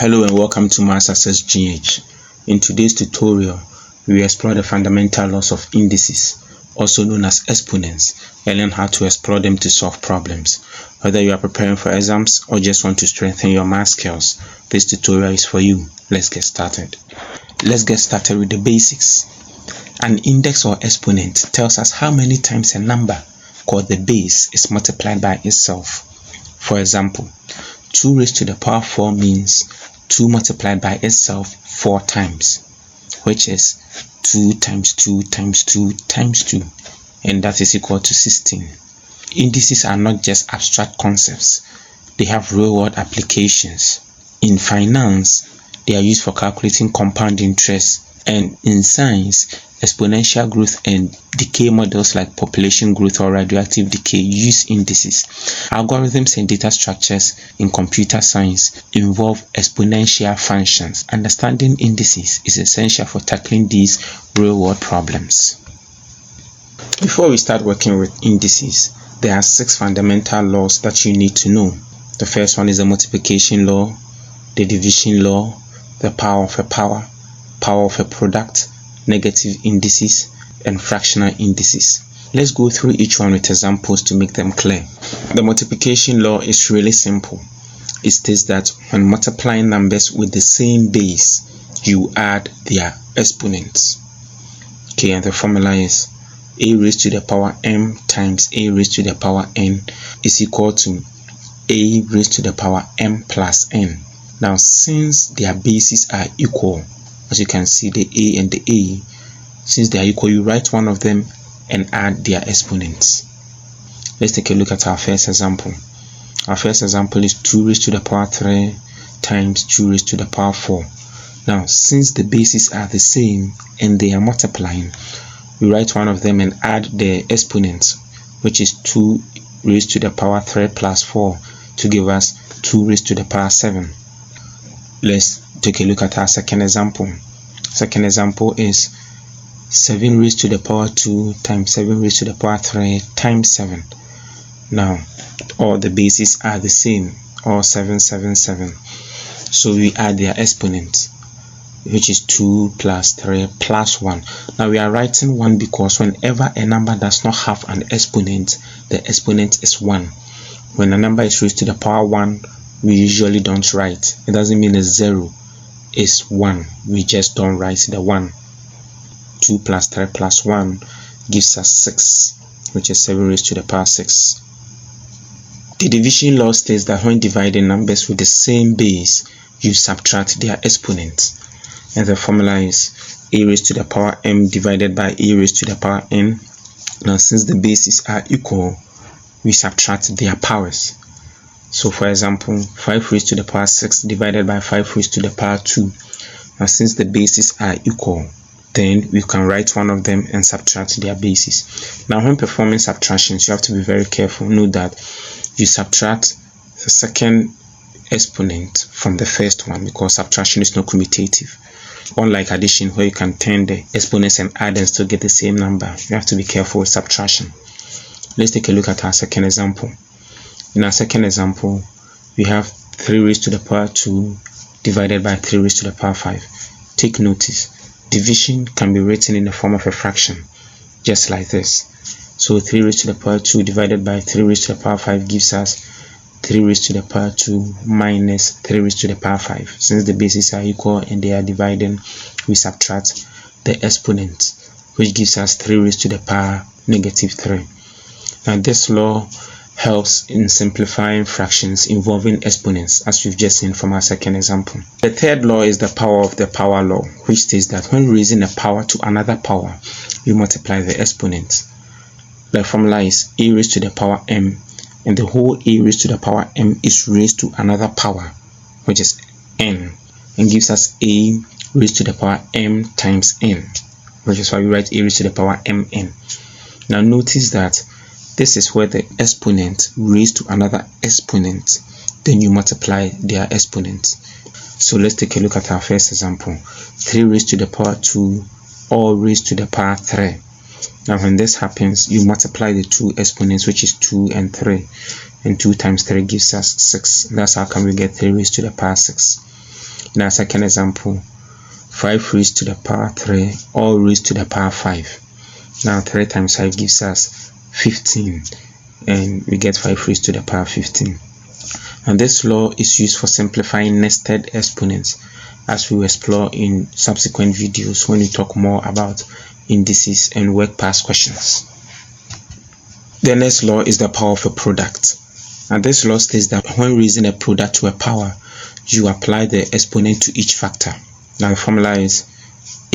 Hello and welcome to WASSCE GH. In today's tutorial, we explore the fundamental laws of indices, also known as exponents, and learn how to explore them to solve problems. Whether you are preparing for exams or just want to strengthen your math skills, this tutorial is for you. Let's get started. Let's get started with the basics. An index or exponent tells us how many times a number called the base is multiplied by itself. For example, 2 raised to the power 4 means 2 multiplied by itself 4 times, which is 2 times 2 times 2 times 2, and that is equal to 16. Indices are not just abstract concepts, they have real-world applications. In finance, they are used for calculating compound interest, and in science, exponential growth and decay models like population growth or radioactive decay use indices. Algorithms and data structures in computer science involve exponential functions. Understanding indices is essential for tackling these real-world problems. Before we start working with indices, there are 6 fundamental laws that you need to know. The first one is the multiplication law, the division law, the power of a power, power of a product, negative indices, and fractional indices. Let's go through each one with examples to make them clear. The multiplication law is really simple. It states that when multiplying numbers with the same base, you add their exponents. Okay, and the formula is a raised to the power m times a raised to the power n is equal to a raised to the power m plus n. Now, since their bases are equal, as you can see, the a and the a, since they are equal, you write one of them and add their exponents. Let's take a look at our first example. Our first example is 2 raised to the power 3 times 2 raised to the power 4. Now, since the bases are the same and they are multiplying, we write one of them and add the exponents, which is 2 raised to the power 3 plus 4 to give us 2 raised to the power 7. Let's take a look at our second example. Second example is 7 raised to the power 2 times 7 raised to the power 3 times 7. Now, all the bases are the same, all 7, 7, 7. So we add their exponents, which is 2 plus 3 plus 1. Now we are writing 1 because whenever a number does not have an exponent, the exponent is 1. When a number is raised to the power 1, we usually don't write. It doesn't mean it's 0. It's 1. We just don't write the 1. 2 plus 3 plus 1 gives us 6, which is 7 raised to the power 6. The division law states that when dividing numbers with the same base, you subtract their exponents. And the formula is a raised to the power m divided by a raised to the power n. Now, since the bases are equal, we subtract their powers. So, for example, 5 raised to the power 6 divided by 5 raised to the power 2. Now, since the bases are equal, then we can write one of them and subtract their bases. Now, when performing subtractions, you have to be very careful. Note that you subtract the second exponent from the first one because subtraction is not commutative. Unlike addition, where you can turn the exponents and add and still get the same number, you have to be careful with subtraction. Let's take a look at our second example. In our second example, we have 3 raised to the power 2 divided by 3 raised to the power 5. Take notice, division can be written in the form of a fraction, just like this. So 3 raised to the power 2 divided by 3 raised to the power 5 gives us 3 raised to the power 2 minus 3 raised to the power 5. Since the bases are equal and they are dividing, we subtract the exponent, which gives us 3 raised to the power negative 3. Now, this law helps in simplifying fractions involving exponents, as we've just seen from our second example. The third law is the power of the power law, which states that when raising a power to another power, we multiply the exponents. The formula is a raised to the power m, and the whole a raised to the power m is raised to another power, which is n, and gives us a raised to the power m times n, which is why we write a raised to the power mn. Now notice that this is where the exponent raised to another exponent, then you multiply their exponents. So let's take a look at our first example. 3 raised to the power 2 all raised to the power 3. Now when this happens, you multiply the two exponents, which is 2 and 3. And 2 times 3 gives us 6. That's how come we get 3 raised to the power 6. Now second example, 5 raised to the power 3 all raised to the power 5. Now 3 times 5 gives us 15, and we get 5 raised to the power 15. And this law is used for simplifying nested exponents, as we will explore in subsequent videos when we talk more about indices and work past questions. The next law is the power of a product. And this law states that when raising a product to a power, you apply the exponent to each factor. Now the formula is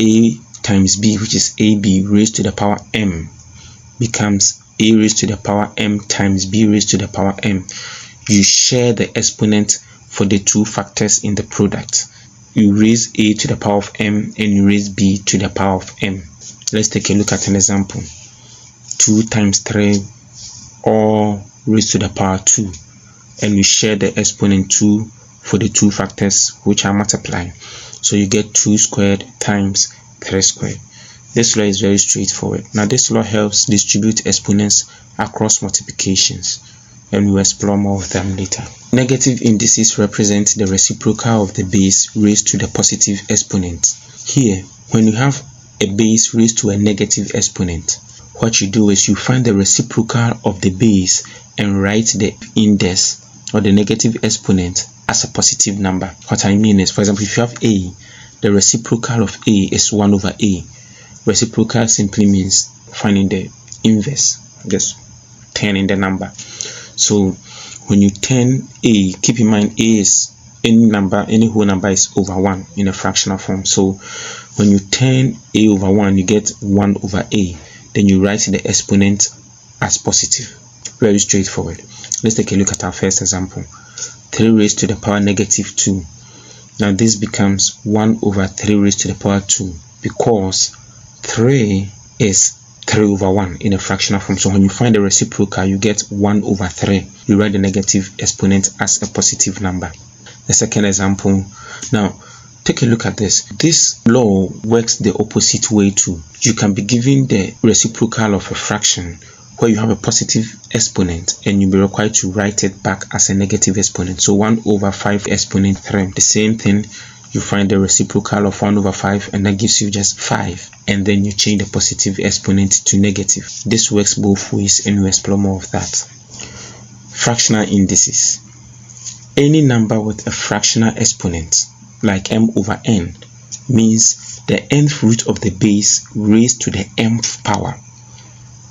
a times b, which is ab raised to the power m, becomes a raised to the power m times b raised to the power m. You share the exponent for the two factors in the product. You raise a to the power of m and you raise b to the power of m. Let's take a look at an example. 2 times 3 all raised to the power 2, and we share the exponent 2 for the two factors which are multiplying. So you get 2 squared times 3 squared. This law is very straightforward. Now this law helps distribute exponents across multiplications, and we'll explore more of them later. Negative indices represent the reciprocal of the base raised to the positive exponent. Here, when you have a base raised to a negative exponent, what you do is you find the reciprocal of the base and write the index or the negative exponent as a positive number. What I mean is, for example, if you have a, the reciprocal of a is 1 over a. Reciprocal simply means finding the inverse, just turning the number. So when you turn a, keep in mind a is any number, any whole number is over 1 in a fractional form. So when you turn a over 1, you get 1 over a. Then you write the exponent as positive. Very straightforward. Let's take a look at our first example. 3 raised to the power negative 2. Now this becomes 1 over 3 raised to the power 2, because 3 is 3 over 1 in a fractional form. So when you find the reciprocal, you get 1 over 3. You write the negative exponent as a positive number. The second example. Now take a look at this. This law works the opposite way too. You can be given the reciprocal of a fraction where you have a positive exponent and you'll be required to write it back as a negative exponent. So 1 over 5 exponent 3. The same thing, you find the reciprocal of 1 over 5 and that gives you just 5. And then you change the positive exponent to negative. This works both ways and we'll explore more of that. Fractional indices. Any number with a fractional exponent, like m over n, means the nth root of the base raised to the mth power.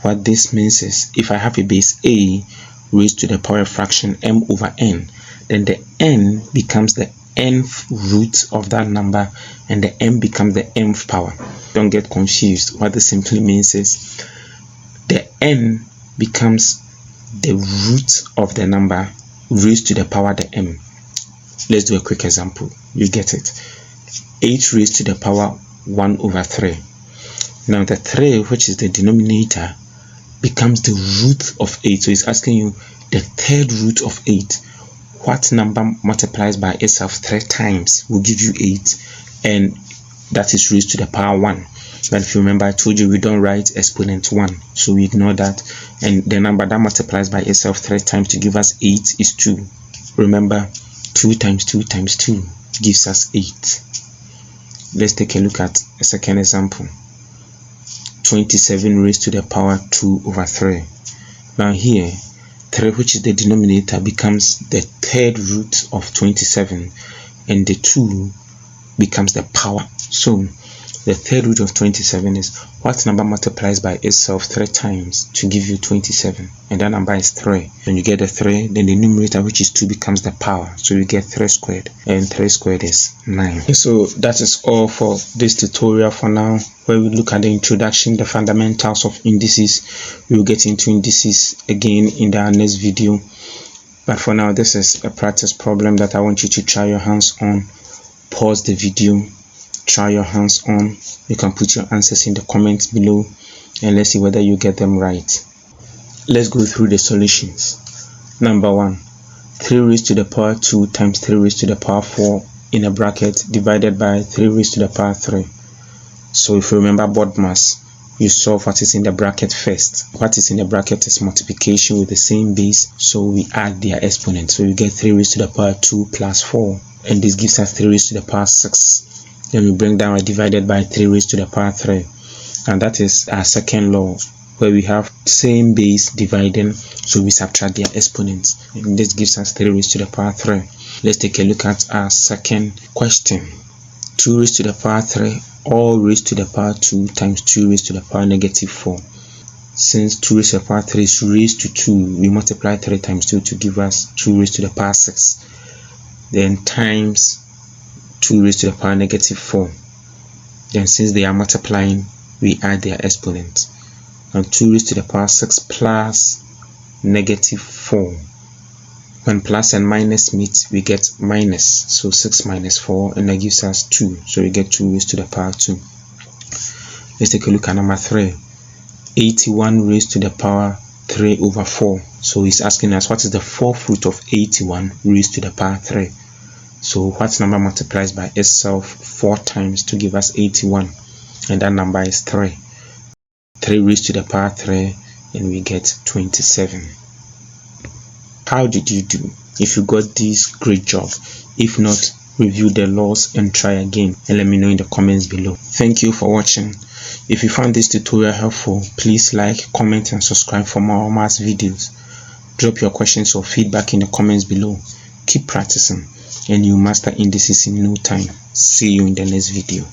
What this means is, if I have a base a raised to the power of fraction m over n, then the n becomes the nth root of that number and the m becomes the mth power. Don't get confused. What this simply means is the n becomes the root of the number raised to the power the m. Let's do a quick example. You get it. 8 raised to the power 1 over 3. Now the 3, which is the denominator, becomes the root of 8. So it's asking you the third root of 8. What number multiplies by itself 3 times will give you 8, and that is raised to the power 1. But if you remember, I told you we don't write exponent 1, so we ignore that, and the number that multiplies by itself 3 times to give us 8 is 2. Remember, 2 times 2 times 2 gives us 8. Let's take a look at a second example. 27 raised to the power 2 over 3. Now here, 3, which is the denominator, becomes the third root of 27, and the 2 becomes the power. So the third root of 27 is what number multiplies by itself 3 times to give you 27, and that number is 3. When you get the 3, then the numerator, which is 2, becomes the power. So you get 3 squared, and 3 squared is 9. So that is all for this tutorial for now, where we look at the introduction, the fundamentals of indices. We will get into indices again in our next video, but for now this is a practice problem that I want you to try your hands on. Pause the video, try your hands on. You can put your answers in the comments below and let's see whether you get them right. Let's go through the solutions. Number 1, 3 raised to the power 2 times 3 raised to the power 4 in a bracket divided by 3 raised to the power 3. So if you remember BODMAS, you solve what is in the bracket first. What is in the bracket is multiplication with the same base, so we add their exponent. So you get 3 raised to the power 2 plus 4 and this gives us 3 raised to the power 6. Then we bring down divided by 3 raised to the power 3, and that is our second law, where we have same base dividing, so we subtract their exponents, and this gives us 3 raised to the power 3. Let's take a look at our second question. 2 raised to the power 3 all raised to the power 2 times 2 raised to the power negative 4. Since 2 raised to the power 3 is raised to 2, we multiply 3 times 2 to give us 2 raised to the power 6. Then times 2 raised to the power negative 4. Then since they are multiplying, we add their exponents. And 2 raised to the power 6 plus negative 4. When plus and minus meet, we get minus. So 6 minus 4, and that gives us 2. So we get 2 raised to the power 2. Let's take a look at number 3. 81 raised to the power 3 over 4. So he's asking us what is the fourth root of 81 raised to the power 3. So what number multiplies by itself 4 times to give us 81? And that number is 3. 3 raised to the power 3, and we get 27. How did you do? If you got this, great job. If not, review the laws and try again, and let me know in the comments below. Thank you for watching. If you found this tutorial helpful, please like, comment and subscribe for more maths videos. Drop your questions or feedback in the comments below. Keep practicing and you'll master indices in no time. See you in the next video.